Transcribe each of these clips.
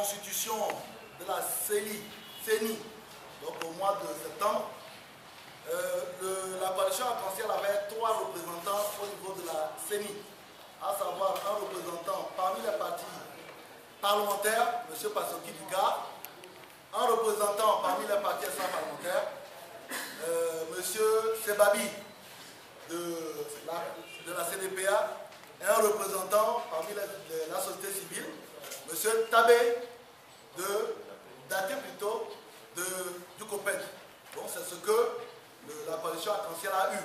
constitution de la CENI, donc au mois de septembre, la coalition arc-en-ciel avait 3 représentants au niveau de la CENI, à savoir un représentant parmi les partis parlementaires, M. Passoki Duka, un représentant parmi les partis extra-parlementaires, M. Sebabi de la CDPA, et un représentant parmi la société civile, M. Tabé, du COPED. Donc c'est ce que la coalition arc-en-ciel a eu.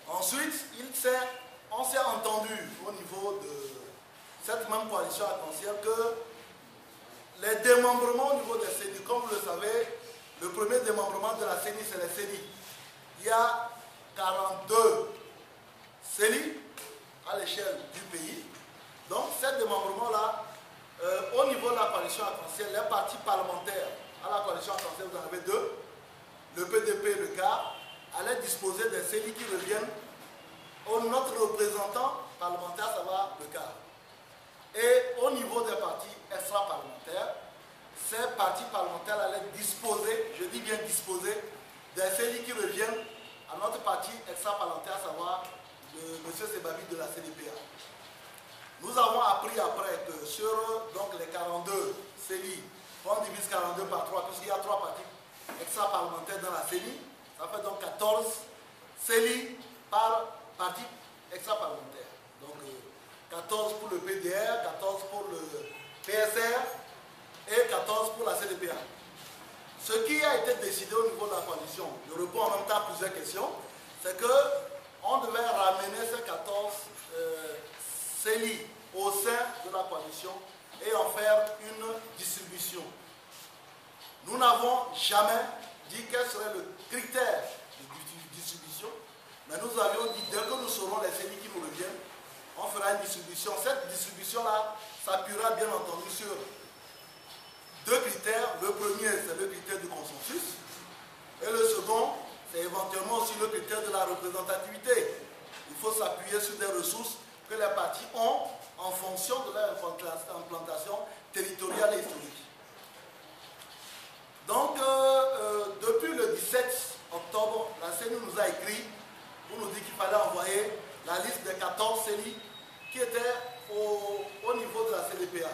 Ensuite, on s'est entendu au niveau de cette même coalition arc-en-ciel que les démembrements au niveau des CENI, comme vous le savez, le premier démembrement de la CENI, c'est les CENI. Il y a 42 CENI à l'échelle du pays. Donc, ces démembrements-là, au niveau de la coalition arc-en-ciel, les partis parlementaires à la coalition arc-en-ciel, vous en avez 2, le PDP et le CAR, allaient disposer des CENI qui reviennent au notre représentant parlementaire, ça va le CAR. Et au niveau des partis extra-parlementaires, ces partis parlementaires allaient disposer, je dis bien disposer, des CENI qui reviennent à notre parti extra-parlementaire, à savoir M. Sebabi de la CDPA. Nous avons appris après que sur donc, les 42 CENI, on divise 42 par 3, puisqu'il y a 3 partis extra-parlementaires dans la CENI, ça fait donc 14 CENI par parti extra-parlementaire. Donc 14 pour le PDR, 14 pour le PSR et 14 pour la CDPA. Ce qui a été décidé au niveau de la coalition, je réponds en même temps à plusieurs questions, c'est qu'on devait ramener ces 14 CENI au sein de la coalition et en faire une distribution. Nous n'avons jamais dit quel serait le critère de distribution, mais nous avions dit dès que nous saurons les CENI qui nous reviennent, on fera une distribution. Cette distribution-là s'appuiera bien entendu sur 2 critères. Le premier, c'est le critère du consensus. Et le second, c'est éventuellement aussi le critère de la représentativité. Il faut s'appuyer sur des ressources que les partis ont en fonction de leur implantation territoriale et historique. Donc, depuis le 17 octobre, la CENI nous a écrit pour nous dire qu'il fallait envoyer la liste des 14 CENI qui étaient au niveau de la CDPA.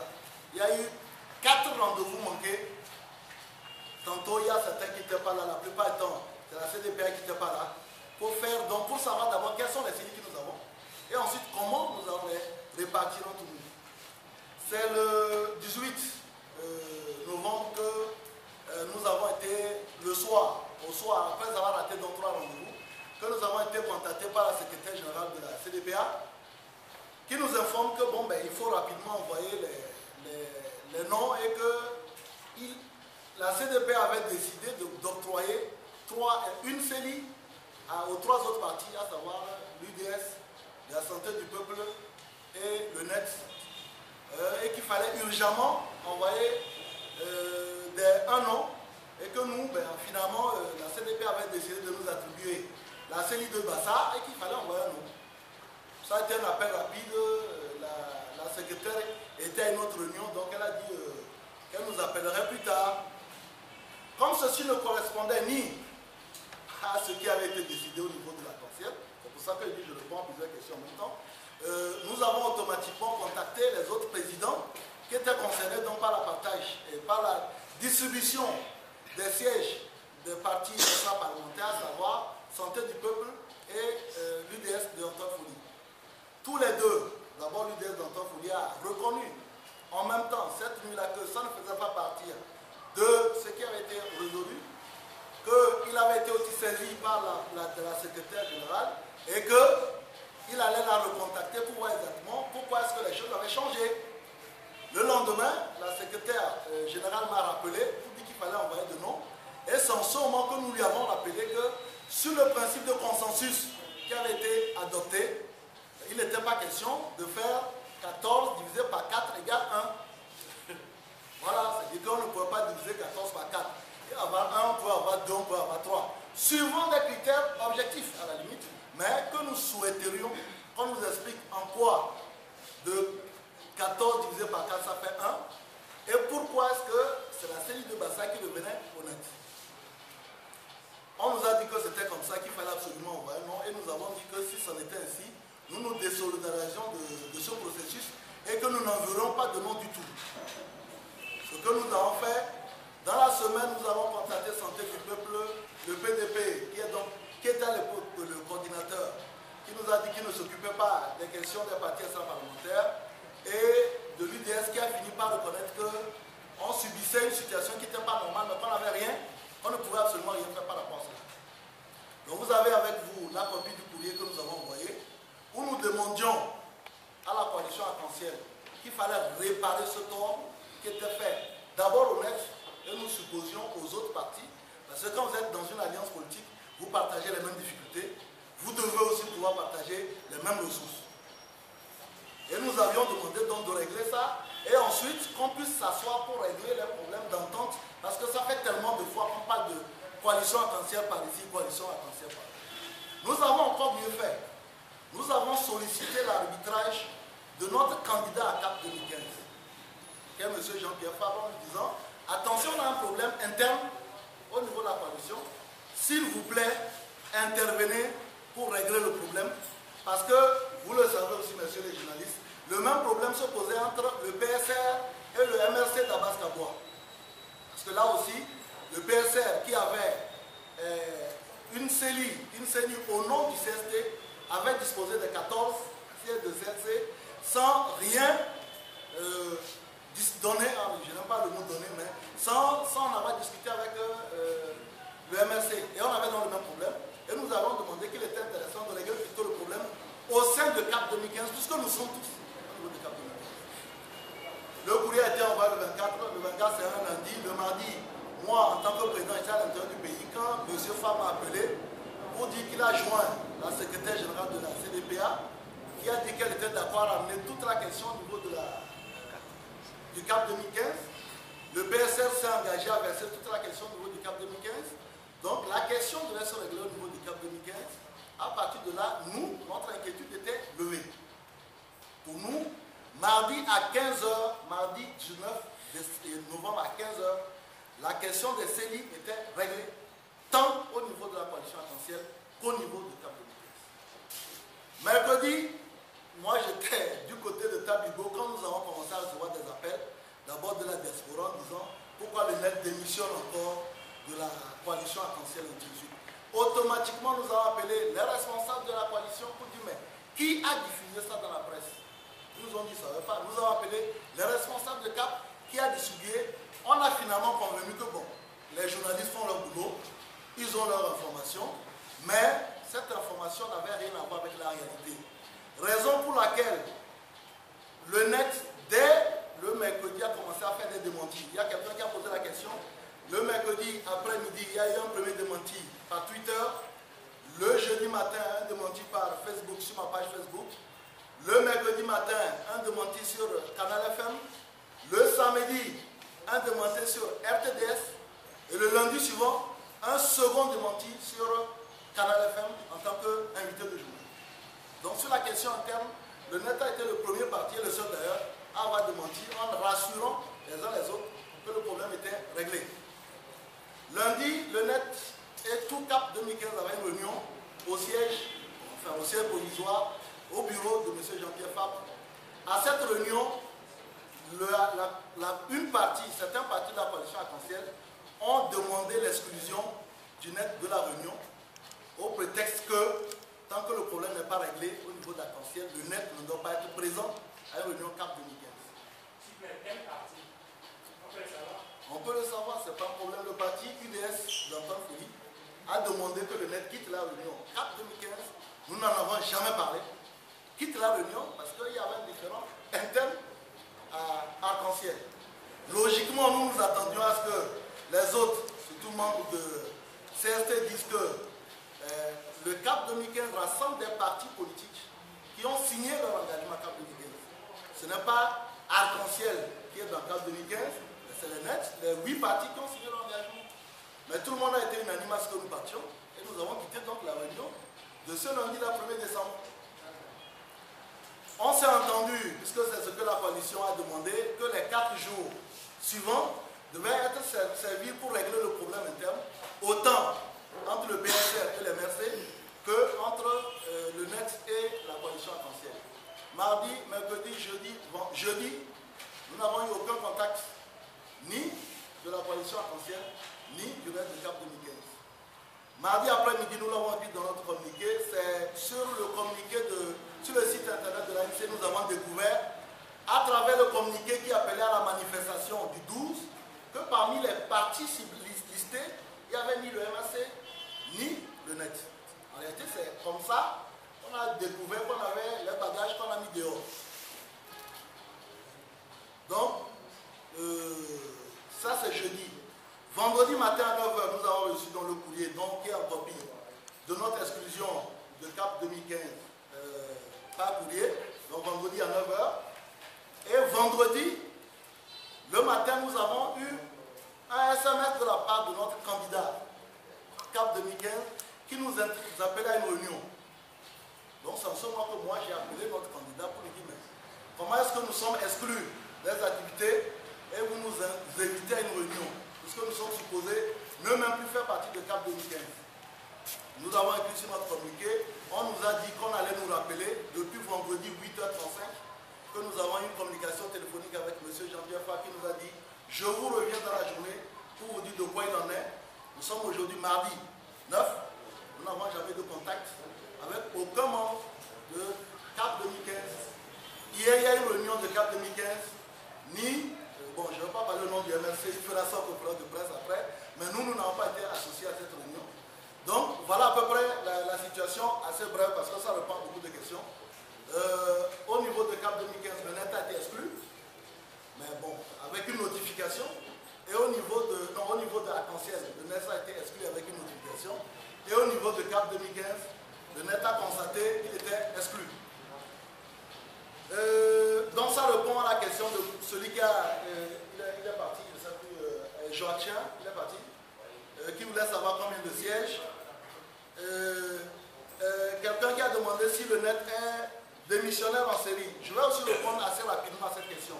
Il y a eu 4 rendez-vous manqués. Tantôt, il y a certains qui n'étaient pas là, la plupart du temps, c'est la CDPA qui n'était pas là. Pour savoir d'abord quels sont les CENI que nous avons et ensuite comment nous allons les répartir entre nous. C'est le 18 novembre que nous avons été, au soir, après avoir raté donc 3 rendez-vous, que nous avons été contactés par la secrétaire générale de la CDPA qui nous informe que il faut rapidement envoyer les noms et que la CDPA avait décidé d'octroyer une CENI aux 3 autres partis, à savoir l'UDS, la Santé du Peuple et le NET, et qu'il fallait urgemment envoyer un nom et que nous, finalement, la CDP avait décidé de nous attribuer la CENI de Bassa et qu'il fallait envoyer un nom. Ça a été un appel rapide, la secrétaire était à une autre réunion, donc elle a dit qu'elle nous appellerait plus tard. Comme ceci ne correspondait ni à ce qui avait été décidé au niveau de la conseil, c'est pour ça que je réponds à plusieurs questions en même temps, nous avons automatiquement contacté les autres présidents qui étaient concernés donc par la partage et par la distribution des sièges des partis extra-parlementaires, à savoir Santé du Peuple et l'UDS de Antoine Fouli. Tous les deux, d'abord l'UDS d'Antoine Fouli a reconnu en même temps cette nuit-là que ça ne faisait pas partir de ce qui avait été résolu, qu'il avait été aussi saisi par la secrétaire générale et qu'il allait la recontacter pour voir exactement pourquoi est-ce que les choses avaient changé. Le lendemain, la secrétaire générale m'a rappelé pour dire qu'il fallait envoyer de noms. Et c'est en ce moment que nous lui avons rappelé que sur le principe de consensus qui avait été adopté, il n'était pas question de faire 14 divisé par 4 égale 1. Voilà, c'est-à-dire qu'on ne pouvait pas diviser 14 par 4. Et avoir 1, on peut avoir 2, on peut avoir 3. Suivant des critères objectifs à la limite, mais que nous souhaiterions qu'on nous explique en quoi de 14 divisé par 4 ça fait 1 Et pourquoi est-ce que c'est la CELI de Bassa qui devenait honnête? On nous a dit que c'était comme ça, qu'il fallait absolument envoyer un nom, et nous avons dit que si c'en était ainsi, nous nous désolidarisions de ce processus et que nous n'enverrons pas de nom du tout. Ce que nous avons fait, dans la semaine, nous avons contacté Santé du Peuple, le PDP, qui était à l'époque le coordinateur, qui nous a dit qu'il ne s'occupait pas des questions des partis extra-parlementaires, et de l'UDS qui a fini par reconnaître qu'on subissait une situation qui n'était pas normale, mais qu'on n'avait rien, qu'on ne pouvait absolument rien faire par rapport à cela. Donc vous avez avec vous la copie du courrier que nous avons envoyé, où nous demandions à la coalition Arc-en-Ciel qu'il fallait réparer ce tort qui était fait d'abord honnête, et nous supposions aux autres partis, parce que quand vous êtes dans une alliance politique, vous partagez les mêmes difficultés, vous devez aussi pouvoir partager les mêmes ressources. Et nous avions demandé donc de régler ça, et ensuite qu'on puisse s'asseoir pour régler les problèmes d'entente, parce que ça fait tellement de fois qu'on parle de coalition Arc-en-Ciel par ici, coalition Arc-en-Ciel par là. Nous avons encore mieux fait. Nous avons sollicité l'arbitrage de notre candidat à CAP 2015, qui est M. Jean-Pierre Fabre, en lui disant attention, on a un problème interne au niveau de la coalition. S'il vous plaît, intervenez pour régler le problème. Parce que, vous le savez aussi, messieurs les journalistes, le même problème se posait entre le PSR et le MRC d'Abbas Kaboua. Parce que là aussi, le PSR qui avait une CELI au nom du CST avait disposé de 14 sièges de CST sans rien donner, je n'aime pas le mot donner, mais sans en avoir discuté avec le MRC. Et on avait donc le même problème. Et nous avons demandé qu'il était intéressant de régler plutôt le problème au sein de CAP 2015, puisque nous sommes tous au niveau de CAP 2015. Le courrier a été envoyé le 24, le 24 c'est un lundi. Le mardi, moi en tant que président, j'étais à l'intérieur du pays. Quand M. Fa m'a appelé pour dire qu'il a joint la secrétaire générale de la CDPA, qui a dit qu'elle était d'accord à amener toute la question au niveau du CAP 2015. Le PSR s'est engagé à verser toute la question au niveau du CAP 2015. Donc la question devait se régler au niveau du CAP 2015. À partir de là, nous, notre inquiétude était levée. Pour nous, mardi à 15h, mardi 19 novembre à 15h, la question des CELI était réglée, tant au niveau de la coalition Arc-en-Ciel qu'au niveau du CAP 2015. Mercredi, moi j'étais du côté de Tabigo quand nous avons commencé à recevoir des appels, d'abord de la diaspora en disant pourquoi le net démissionne encore de la coalition Arc-en-Ciel et tout de suite. Automatiquement, nous avons appelé les responsables de la coalition pour dire mais qui a diffusé ça dans la presse? Ils nous ont dit ça ne va pas. Nous avons appelé les responsables de CAP qui a distribué. On a finalement convenu que bon, les journalistes font leur boulot, ils ont leur information, mais cette information n'avait rien à voir avec la réalité. Raison pour laquelle le net, dès le mercredi, a commencé à faire des démentis. Il y a quelqu'un qui a posé la question. Le mercredi après-midi, il y a eu un premier démenti par Twitter. Le jeudi matin, un démenti par Facebook, sur ma page Facebook. Le mercredi matin, un démenti sur Canal FM. Le samedi, un démenti sur RTDS. Et le lundi suivant, un second démenti sur Canal FM en tant qu'invité de journée. Donc sur la question interne, le net a été le premier parti, et le seul d'ailleurs, à avoir démenti en rassurant les uns les autres que le problème était réglé. Lundi, le net et tout CAP 2015 avait une réunion au siège provisoire, au bureau de M. Jean-Pierre Fabre. À cette réunion, certains partis de la coalition Arc-en-Ciel ont demandé l'exclusion du net de la réunion au prétexte que, tant que le problème n'est pas réglé au niveau d'Arc-en-Ciel, le net ne doit pas être présent à une réunion CAP 2015. On peut le savoir, ce n'est pas un problème. Le parti UDS d'Antoine Félix a demandé que le net quitte la réunion. CAP 2015, nous n'en avons jamais parlé. Quitte la réunion parce qu'il y avait un différend interne à Arc-en-Ciel. Logiquement, nous nous attendions à ce que les autres, surtout membres de CST, disent que le CAP 2015 rassemble des partis politiques qui ont signé leur engagement à CAP 2015. Ce n'est pas Arc-en-Ciel qui est dans le CAP 2015, c'est les net, les 8 partis qui ont signé l'engagement. Mais tout le monde a été unanime à ce que nous partions et nous avons quitté donc la réunion de ce lundi, le 1er décembre. On s'est entendu, puisque c'est ce que la coalition a demandé, que les 4 jours suivants devaient être servis pour régler le problème interne, autant entre le BSR et les MRC que entre le NET et la coalition Arc-en-Ciel. Mardi, mercredi, jeudi, nous n'avons eu aucun contact ni de la coalition Arc-en-Ciel, ni du NET de CAP 2015. Mardi après-midi, nous l'avons dit dans notre communiqué, c'est sur le communiqué sur le site internet de l'ANC, nous avons découvert, à travers le communiqué qui appelait à la manifestation du 12, que parmi les partis listés, il n'y avait ni le MAC, ni le NET. En réalité, c'est comme ça qu'on a découvert qu'on avait les bagages qu'on a mis dehors. Donc, ça c'est jeudi. Vendredi matin à 9h, nous avons reçu dans le courrier, donc qui est en copie de notre exclusion de CAP 2015 par courrier, donc vendredi à 9h. Et vendredi, le matin, nous avons eu un SMS de la part de notre candidat CAP 2015 qui nous appelait à une réunion. Donc c'est en ce moment que moi j'ai appelé notre candidat pour lui dire mais comment est-ce que nous sommes exclus des activités et vous nous invitez à une réunion puisque nous sommes supposés ne même plus faire partie de CAP 2015. Nous avons écrit sur notre communiqué, on nous a dit qu'on allait nous rappeler depuis vendredi 8h35 que nous avons eu une communication téléphonique avec M. Jean-Pierre Farr qui nous a dit je vous reviens dans la journée pour vous dire de quoi il en est. Nous sommes aujourd'hui mardi 9, nous n'avons jamais de contact avec aucun membre de CAP 2015. Hier, il y a une réunion de CAP 2015, ni, bon, je ne vais pas parler au nom du MRC, il fera ça au conférence de presse après, mais nous n'avons pas été associés à cette réunion. Donc, voilà à peu près la situation, assez brève, parce que ça répond à beaucoup de questions. Au niveau de CAP 2015, le net a été exclu, mais bon, avec une notification. Et au niveau de Arc-en-Ciel, le net a été exclu avec une notification. Et au niveau de CAP 2015, le net a constaté qu'il était exclu. Donc ça répond à la question de celui qui il est parti, je ne sais plus, Joachim, il est parti, qui voulait savoir combien de sièges. Quelqu'un qui a demandé si le net est démissionnaire en série. Je vais aussi répondre assez rapidement à cette question.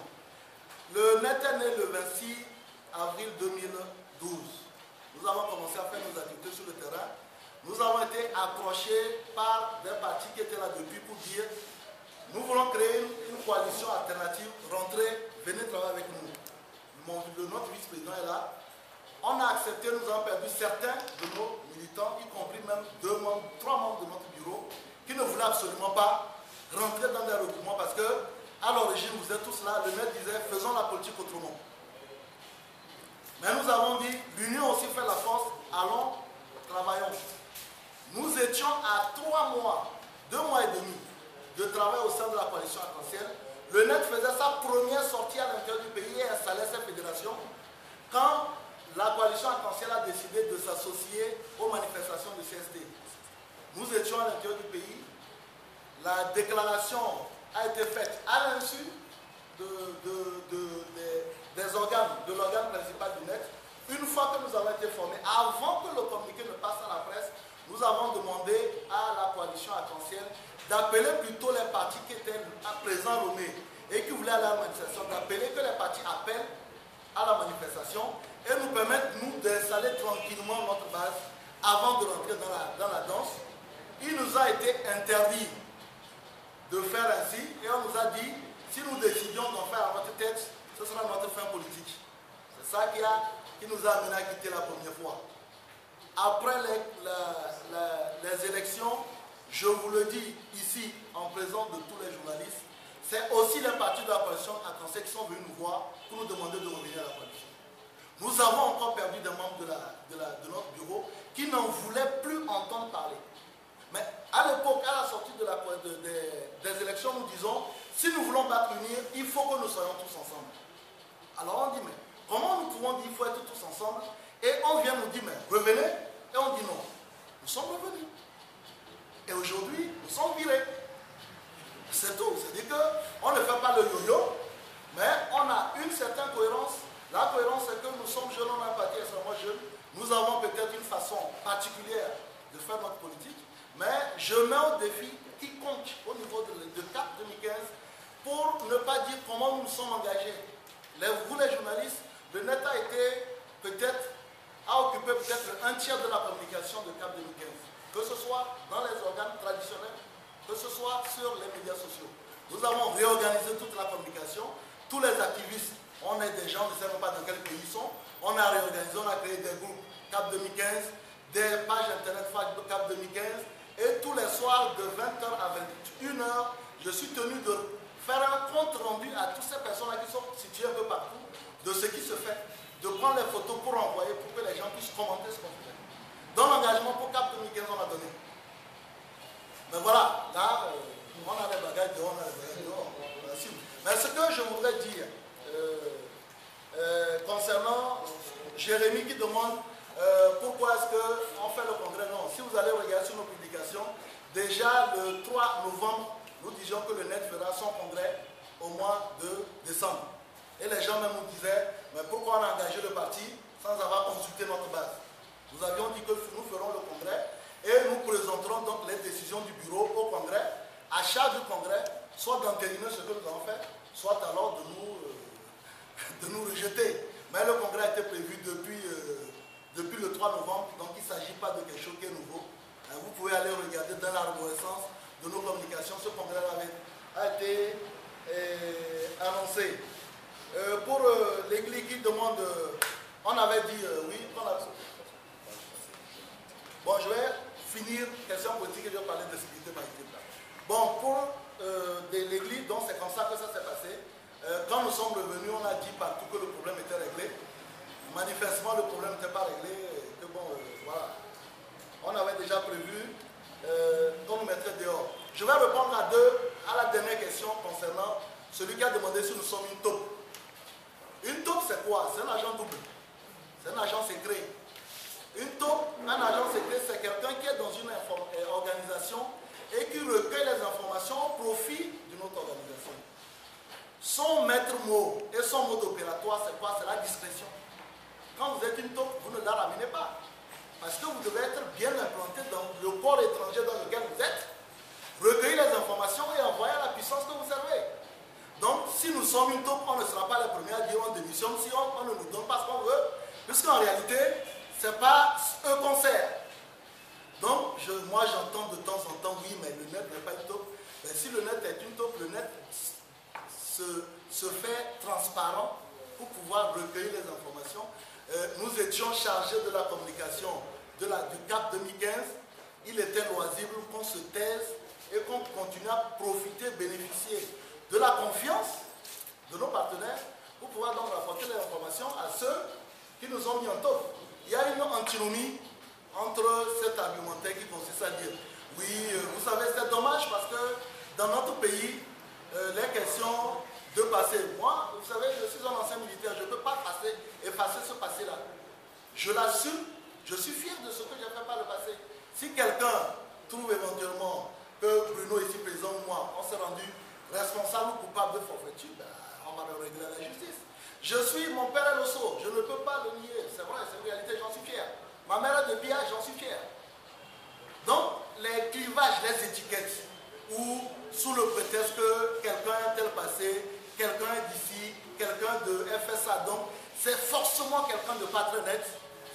Le net est né le 26 avril 2012. Nous avons commencé à faire nos activités sur le terrain. Nous avons été approchés par des partis qui étaient là depuis pour dire nous voulons créer une coalition alternative, rentrez, venez travailler avec nous. Notre vice-président est là. On a accepté, nous avons perdu certains de nos militants, y compris même 3 membres de notre bureau, qui ne voulaient absolument pas rentrer dans des regroupements parce que, à l'origine, vous êtes tous là, le maire disait faisons la politique autrement. Mais nous avons dit l'union aussi fait la force, allons, travaillons. Nous étions à 3 mois, 2 mois et demi de travail au sein de la coalition Arc-en-Ciel. Le NET faisait sa première sortie à l'intérieur du pays et installait ses fédérations quand la coalition Arc-en-Ciel a décidé de s'associer aux manifestations du CST. Nous étions à l'intérieur du pays. La déclaration a été faite à l'insu des organes, de l'organe principal du NET. Une fois que nous avons été formés, avant que le communiqué ne passe à la presse, nous avons demandé à la coalition Arc-en-Ciel d'appeler plutôt les partis qui étaient à présent nommés et qui voulaient aller à la manifestation, d'appeler que les partis appellent à la manifestation et nous permettre, nous, d'installer tranquillement notre base avant de rentrer dans la danse. Il nous a été interdit de faire ainsi et on nous a dit, si nous décidions d'en faire à notre tête, ce sera notre fin politique. C'est ça qui nous a amené à quitter la première fois. Après les élections, je vous le dis ici, en présence de tous les journalistes, c'est aussi les partis de la coalition Arc-en-Ciel qui sont venus nous voir pour nous demander de revenir à la coalition. Nous avons encore perdu des membres de notre bureau qui n'en voulaient plus entendre parler. Mais à l'époque, à la sortie des élections, nous disons, si nous voulons battre l'unir, il faut que nous soyons tous ensemble. Alors on dit, mais comment nous pouvons dire qu'il faut être tous ensemble? Et on vient nous dire, mais revenez. Et on dit non. Nous sommes revenus. Et aujourd'hui, nous sommes virés. C'est tout. C'est-à-dire qu'on ne fait pas le yo-yo, mais on a une certaine cohérence. La cohérence, c'est que nous sommes jeunes, on a un parti extrêmement jeune. Nous avons peut-être une façon particulière de faire notre politique, mais je mets au défi quiconque au niveau de CAP 2015 pour ne pas dire comment nous nous sommes engagés. Vous, les journalistes, le net a été a occupé peut-être un tiers de la communication de CAP 2015, que ce soit dans les organes traditionnels, que ce soit sur les médias sociaux. Nous avons réorganisé toute la communication. Tous les activistes, on est des gens, on ne sait même pas dans quel pays ils sont. On a réorganisé, on a créé des groupes CAP 2015, des pages internet CAP 2015. Et tous les soirs, de 20h à 21h, je suis tenu de faire un compte rendu à toutes ces personnes-là qui sont situées un peu partout de ce qui se fait, de prendre les photos pour envoyer, pour que les gens puissent commenter ce qu'on fait. Dans l'engagement pour CAP 2015, on a donné. Mais voilà, là, on a les bagages dehors, on a les bagages dehors. Mais ce que je voudrais dire, concernant Jérémy qui demande pourquoi est-ce qu'on fait le congrès. Non, si vous allez regarder sur nos publications, déjà le 3 novembre, nous disions que le net fera son congrès au mois de décembre. Et les gens même nous disaient, mais pourquoi on a engagé le parti sans avoir consulté notre base? Nous avions dit que nous ferons le congrès et nous présenterons donc les décisions du bureau au congrès. À chaque congrès, soit d'entériner ce que nous avons fait, soit alors de nous rejeter. Mais le congrès a été prévu depuis le 3 novembre, donc il ne s'agit pas de quelque chose qui est nouveau. Vous pouvez aller regarder dans l'arborescence de nos communications, ce congrès a été annoncé. Pour l'église qui demande, on avait dit oui. Bon, je vais finir, question politique et je vais parler de sécurité maritime. Bon, pour l'église, donc c'est comme ça que ça s'est passé. Quand nous sommes revenus, on a dit partout que le problème était réglé. Manifestement, le problème n'était pas réglé. Que bon, voilà. On avait déjà prévu qu'on nous mettrait dehors. Je vais répondre à la dernière question concernant celui qui a demandé si nous sommes une taupe. Une taupe, c'est quoi? C'est un agent double. C'est un agent secret. Une taupe, un agent secret, c'est quelqu'un qui est dans une organisation et qui recueille les informations au profit d'une autre organisation. Son maître mot et son mode opératoire, c'est quoi? C'est la discrétion. Quand vous êtes une taupe, vous ne la ramenez pas. Parce que vous devez être bien implanté dans le corps étranger dans lequel vous êtes, recueillir les informations et envoyer à la puissance que vous servez. Donc, si nous sommes une taupe, on ne sera pas les premiers à dire on démissionne si on ne nous donne pas ce qu'on veut. Puisqu'en réalité, ce n'est pas eux qu'on sert. Donc, moi j'entends de temps en temps, oui, mais le net n'est pas une taupe. Mais si le net est une taupe, le net se fait transparent pour pouvoir recueillir les informations. Nous étions chargés de la communication du CAP 2015. Il était loisible qu'on se taise et qu'on continue à profiter, bénéficier de la confiance de nos partenaires pour pouvoir donc rapporter les informations à ceux qui nous ont mis en taupe. Il y a une antinomie entre cet argumentaire qui consiste à dire oui, vous savez, c'est dommage parce que dans notre pays, les questions de passé, moi, vous savez, je suis un ancien militaire, je ne peux pas effacer ce passé-là. Je l'assume, je suis fier de ce que j'ai fait par le passé. Si quelqu'un trouve éventuellement que Bruno ici présent ou moi, on s'est rendu responsable ou coupable de forfaiture, ben, on va le régler à la justice. Mon père est le sceau, je ne peux pas le nier, c'est vrai, c'est une réalité, j'en suis fier. Ma mère est de Bia, j'en suis fier. Donc, les clivages, les étiquettes, ou sous le prétexte que quelqu'un a tel passé, quelqu'un est d'ici, quelqu'un de FSA, donc c'est forcément quelqu'un de pas très net,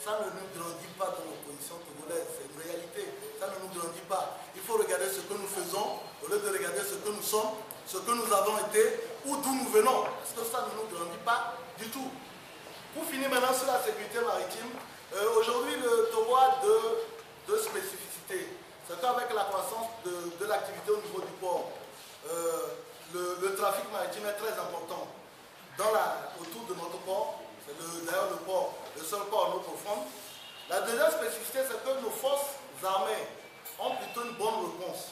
ça ne nous grandit pas dans l'opposition togolaise, c'est une réalité, ça ne nous grandit pas. Il faut regarder ce que nous faisons, au lieu de regarder ce que nous sommes, ce que nous avons été, ou d'où nous venons, parce que ça ne nous grandit pas du tout. Pour finir maintenant sur la sécurité maritime, aujourd'hui le Togo a deux spécificités. C'est qu'avec la croissance de l'activité au niveau du port, le trafic maritime est très important autour de notre port. C'est d'ailleurs le seul port en eau profonde. La deuxième spécificité, c'est que nos forces armées ont plutôt une bonne réponse.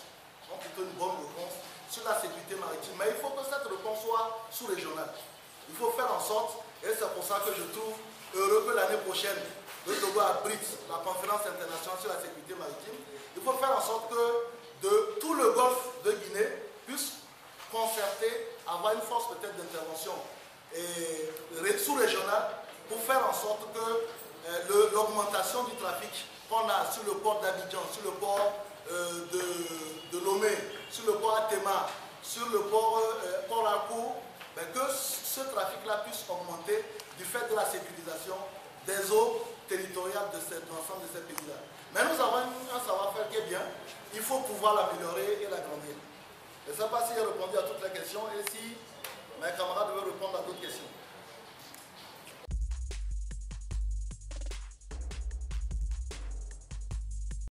Sur la sécurité maritime. Mais il faut que cette réponse soit sous-régionale. Il faut faire en sorte, et c'est pour ça que je trouve heureux que l'année prochaine, le Togo abrite la conférence internationale sur la sécurité maritime. Il faut faire en sorte que de tout le golfe de Guinée puisse concerter, avoir une force peut-être d'intervention sous-régionale pour faire en sorte que l'augmentation du trafic qu'on a sur le port d'Abidjan, sur le port de Lomé, sur le port Atema, sur le port Arco, mais que ce trafic-là puisse augmenter du fait de la sécurisation des eaux territoriales de l'ensemble de ces pays-là. Mais nous avons un savoir-faire qui est bien, il faut pouvoir l'améliorer et l'agrandir. Je ne sais pas si j'ai répondu à toutes les questions et si mes camarades veulent répondre à d'autres questions.